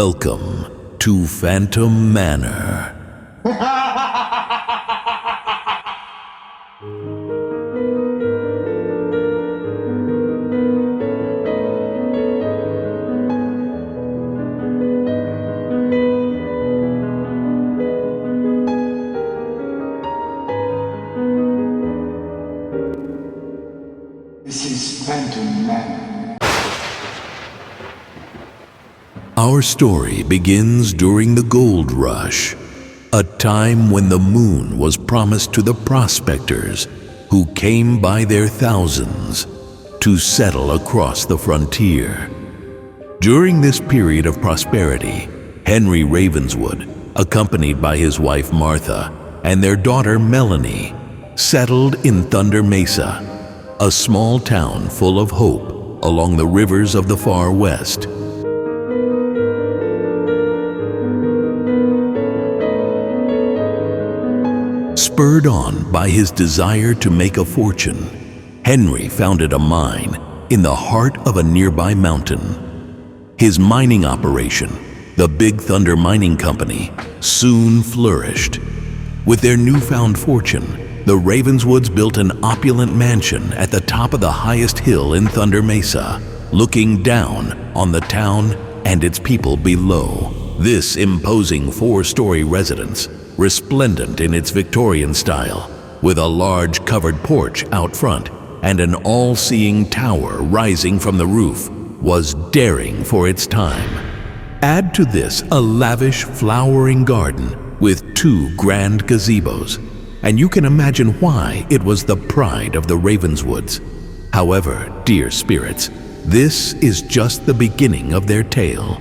Welcome to Phantom Manor. This is Phantom Manor. Our story begins during the gold rush, a time when the moon was promised to the prospectors who came by their thousands to settle across the frontier. During this period of prosperity, Henry Ravenswood, accompanied by his wife Martha and their daughter Melanie, settled in Thunder Mesa, a small town full of hope along the rivers of the far west. Spurred on by his desire to make a fortune, Henry founded a mine in the heart of a nearby mountain. His mining operation, the Big Thunder Mining Company, soon flourished. With their newfound fortune, the Ravenswoods built an opulent mansion at the top of the highest hill in Thunder Mesa, looking down on the town and its people below. This imposing four-story residence, resplendent in its Victorian style, with a large covered porch out front and an all-seeing tower rising from the roof, was daring for its time. Add to this a lavish flowering garden with 2 grand gazebos, and you can imagine why it was the pride of the Ravenswoods. However, dear spirits, this is just the beginning of their tale.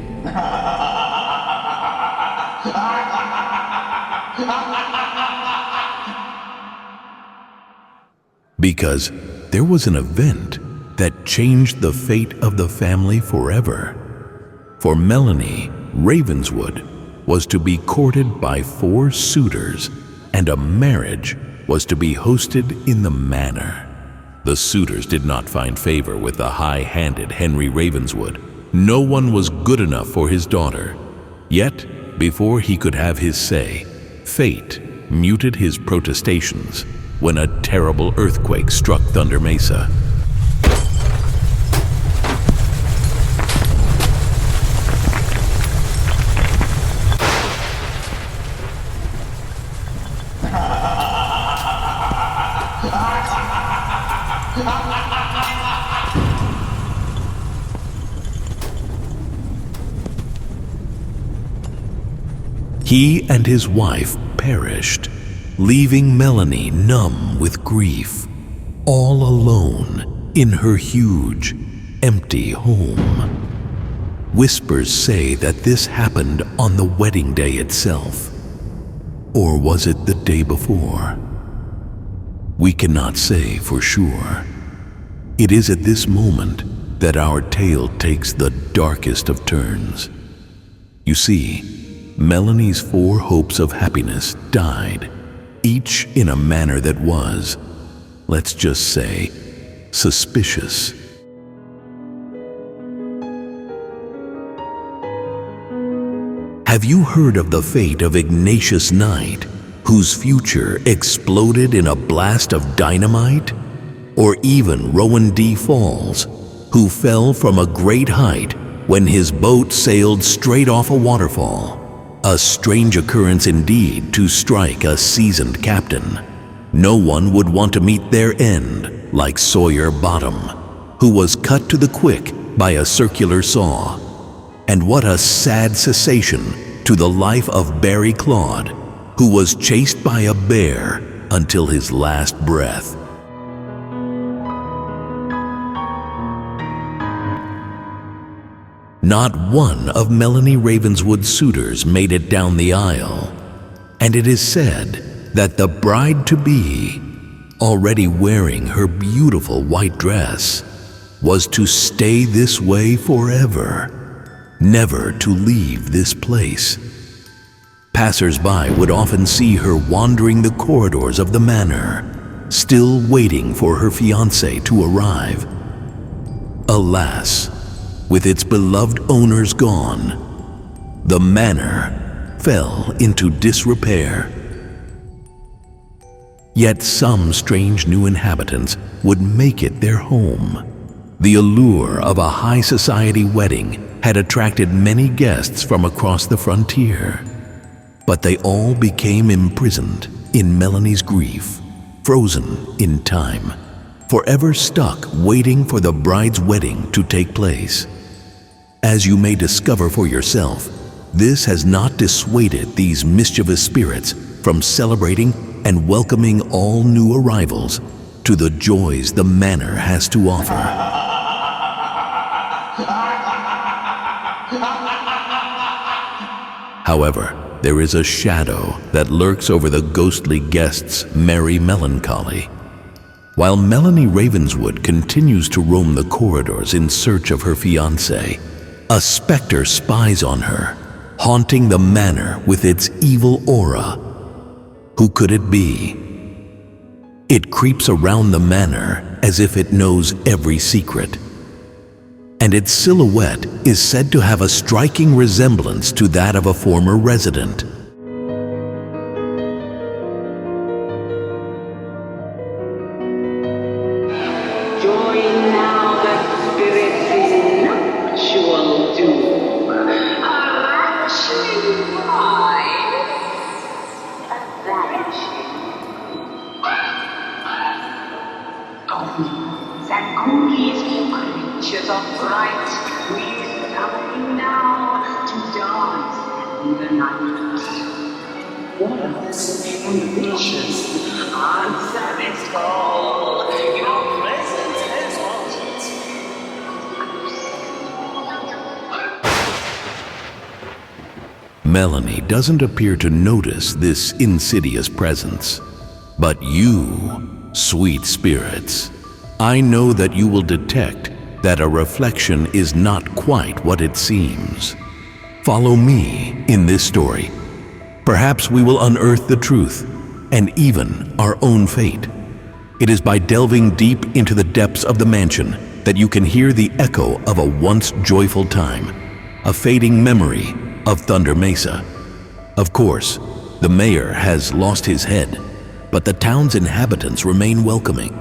Because there was an event that changed the fate of the family forever. For Melanie, Ravenswood was to be courted by 4 suitors, and a marriage was to be hosted in the manor. The suitors did not find favor with the high-handed Henry Ravenswood. No one was good enough for his daughter. Yet, before he could have his say, fate muted his protestations when a terrible earthquake struck Thunder Mesa. He and his wife perished, leaving Melanie numb with grief, all alone in her huge, empty home. Whispers say that this happened on the wedding day itself. Or was it the day before? We cannot say for sure. It is at this moment that our tale takes the darkest of turns. You see, Melanie's 4 hopes of happiness died, each in a manner that was, let's just say, suspicious. Have you heard of the fate of Ignatius Knight, whose future exploded in a blast of dynamite? Or even Rowan D. Falls, who fell from a great height when his boat sailed straight off a waterfall? A strange occurrence indeed to strike a seasoned captain. No one would want to meet their end like Sawyer Bottom, who was cut to the quick by a circular saw. And what a sad cessation to the life of Barry Claude, who was chased by a bear until his last breath. Not one of Melanie Ravenswood's suitors made it down the aisle, and it is said that the bride-to-be, already wearing her beautiful white dress, was to stay this way forever, never to leave this place. Passers-by would often see her wandering the corridors of the manor, still waiting for her fiancé to arrive. Alas, with its beloved owners gone, the manor fell into disrepair. Yet some strange new inhabitants would make it their home. The allure of a high society wedding had attracted many guests from across the frontier. But they all became imprisoned in Melanie's grief, frozen in time, forever stuck waiting for the bride's wedding to take place. As you may discover for yourself, this has not dissuaded these mischievous spirits from celebrating and welcoming all new arrivals to the joys the manor has to offer. However, there is a shadow that lurks over the ghostly guest's merry melancholy. While Melanie Ravenswood continues to roam the corridors in search of her fiancé, a specter spies on her, haunting the manor with its evil aura. Who could it be? It creeps around the manor as if it knows every secret. And its silhouette is said to have a striking resemblance to that of a former resident. Join now the spirits in nuptial doom. A ravishing bride, a vanishing. Goblins and ghoulies, creatures of fright, we summon you now to dance in the night. Warlocks and witches, answer this call. Your presence is wanted. Melanie doesn't appear to notice this insidious presence. But you, sweet spirits, I know that you will detect that a reflection is not quite what it seems. Follow me in this story. Perhaps we will unearth the truth and even our own fate. It is by delving deep into the depths of the mansion that you can hear the echo of a once joyful time, a fading memory of Thunder Mesa. Of course, the mayor has lost his head, but the town's inhabitants remain welcoming.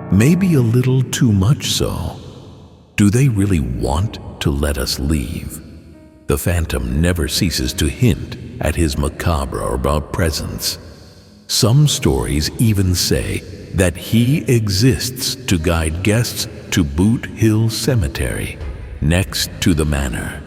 Maybe a little too much so. Do they really want to let us leave? The Phantom never ceases to hint at his macabre about presence. Some stories even say that he exists to guide guests to Boot Hill Cemetery, next to the manor.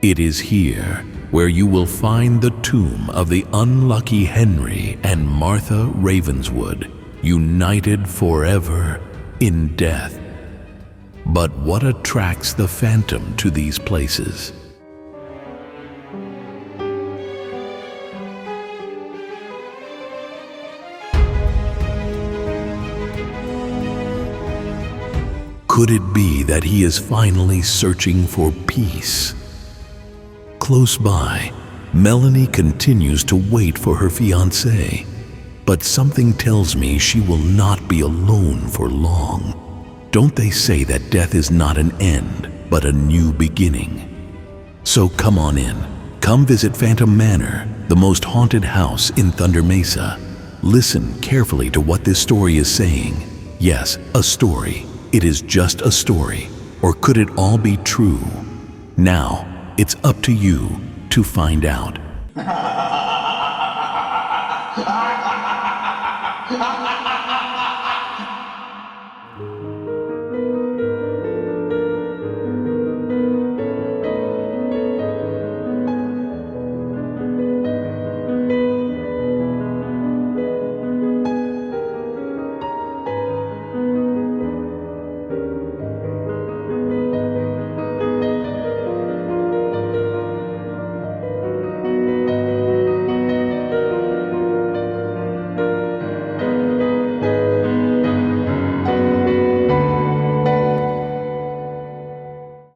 It is here where you will find the tomb of the unlucky Henry and Martha Ravenswood, united forever in death. But what attracts the Phantom to these places? Could it be that he is finally searching for peace? Close by, Melanie continues to wait for her fiancé. But something tells me she will not be alone for long. Don't they say that death is not an end, but a new beginning? So come on in. Come visit Phantom Manor, the most haunted house in Thunder Mesa. Listen carefully to what this story is saying. Yes, a story. It is just a story. Or could it all be true? Now, it's up to you to find out.